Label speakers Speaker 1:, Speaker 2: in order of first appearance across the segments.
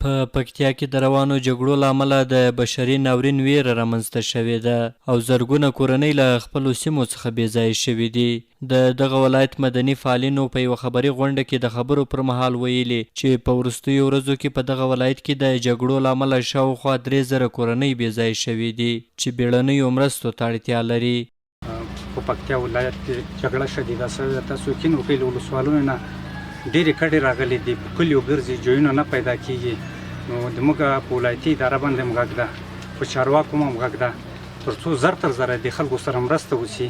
Speaker 1: په پکتیا کې د روانو جګړو له امله د بشري ناورین ویره رامنځته شوې ده او زرګونه کورنۍ له خپلو سیمو څخه بېځایه شوي دي. د دغه ولایت مدني فعالینو په یوه خبري غونډه کې د خبرو پر مهال ویلي چې په وروستیو ورځو کې په دغه ولایت کې د جګړو له امله شاوخوا 3000 کورنۍ بېځایه شوي دي چې بیړنیو مرستو ته اړتیا لري.
Speaker 2: په پکتیا ولایت کې جګړه شدیده شوې ده. تاسو یقین وکړئ له ولسوالونو نه ډېرې کډې راغلي دي، په کلیو ګرځي، جویونه نه پیدا کېږي. نو زموږ په ولایتي اداره باندې هم غږ ده، په چارواکو هم غږ ده تر څو زر تر زره د خلکو سره مرسته وشي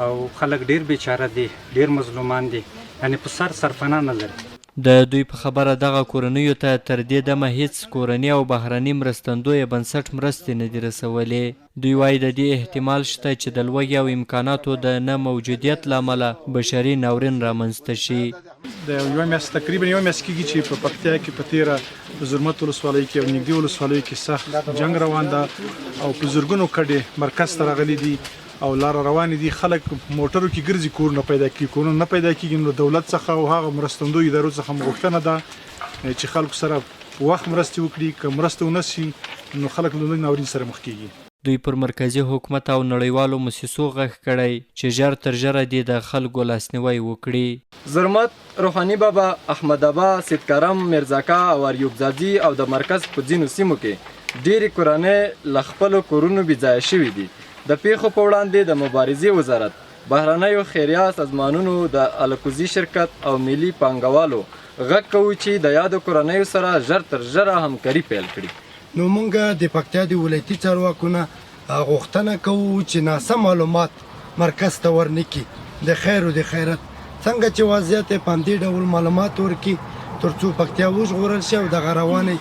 Speaker 2: او خلک ډېر بېچاره دي، ډېر مظلومان دي، یعنې په سر پناه نه لري.
Speaker 1: د دوی په خبره دغه کورنیو ته تر دې دمه هیڅ کورني او بهرني مرستندویه بنسټ مرستې نه دي رسولې. دوی وایي د دې احتمال شته چې د لوږې او امکاناتو د نه موجودیت له امله بشري ناورین رامنځته شي.
Speaker 3: د یوه میاشت تقریبا یوه میاشت کېږي چې په پکتیا کې په تېره په زرمت ولسوالۍ کې او نږدې ولسوالیو کې سخت جنګ روان ده او په زرګونو کډې مرکز ته راغلي دي او لاره روانې دي. خلک موټرو کې ګرځي، کورونه پیدا کېږي، کورونه نه پیدا کېږي. نو دولت څخه او هغه مرستندویو ادارو څخه غوښتنه ده چې خلکو سره په وخت مرستې وکړي. که مرسته ونه شي نو خلک له لوی ناورین سره مخ کېږي.
Speaker 1: دوی پر مرکزي حکومت او نړیوالو موسسو غږ کړی چې ژر تر ژره دې د خلکو لاسنیوی وکړي.
Speaker 4: زرمت، روحاني بابا، احمد ابا، سیدکرم، میرزاکا او ایوب ځاځي او د مرکز په ځینو سیمو کې ډېرې کورنۍ له خپلو کورونو بېځایه شوي دي. د پیښو په وړاندې د مبارزې وزارت، بهرنیو خیریه سازمانونو، د الکوزي شرکت او ملي پانګوالو غږ کوو چې د یادو کورنیو سره ژر تر ژره همکاري پیل کړي.
Speaker 5: نو موږ د پکتیا د ولایتي چارواکو نه غوښتنه کوو چې ناسم معلومات مرکز ته ورنکړي. د خیر او د خیرت څنګه چې وضعیت یې په همدې ډول معلومات ورکړي تر څو پکتیا وژغورل شي او دغه روانې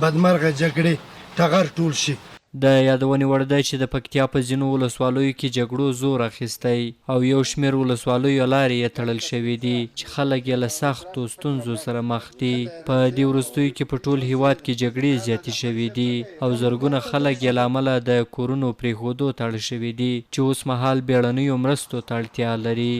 Speaker 5: بدمرغه جګړې ټغر ټول شي.
Speaker 1: د یادونې وړ ده چې د پکتیا په ځینو ولسوالیو کې جګړو زور اخیستی او یو شمېر ولسوالیو لارې یې تړل شوي دي چې خلک یې له سختو ستونزو سره مخ دي. په دې وروستیو کې په ټول هیواد کې جګړې زیاتې شوي دي او زرګونه خلک یې له امله د کورونو پرېښودو ته اړ شوي دي چې اوس مهال بیړنیو مرستو ته اړتیا لري.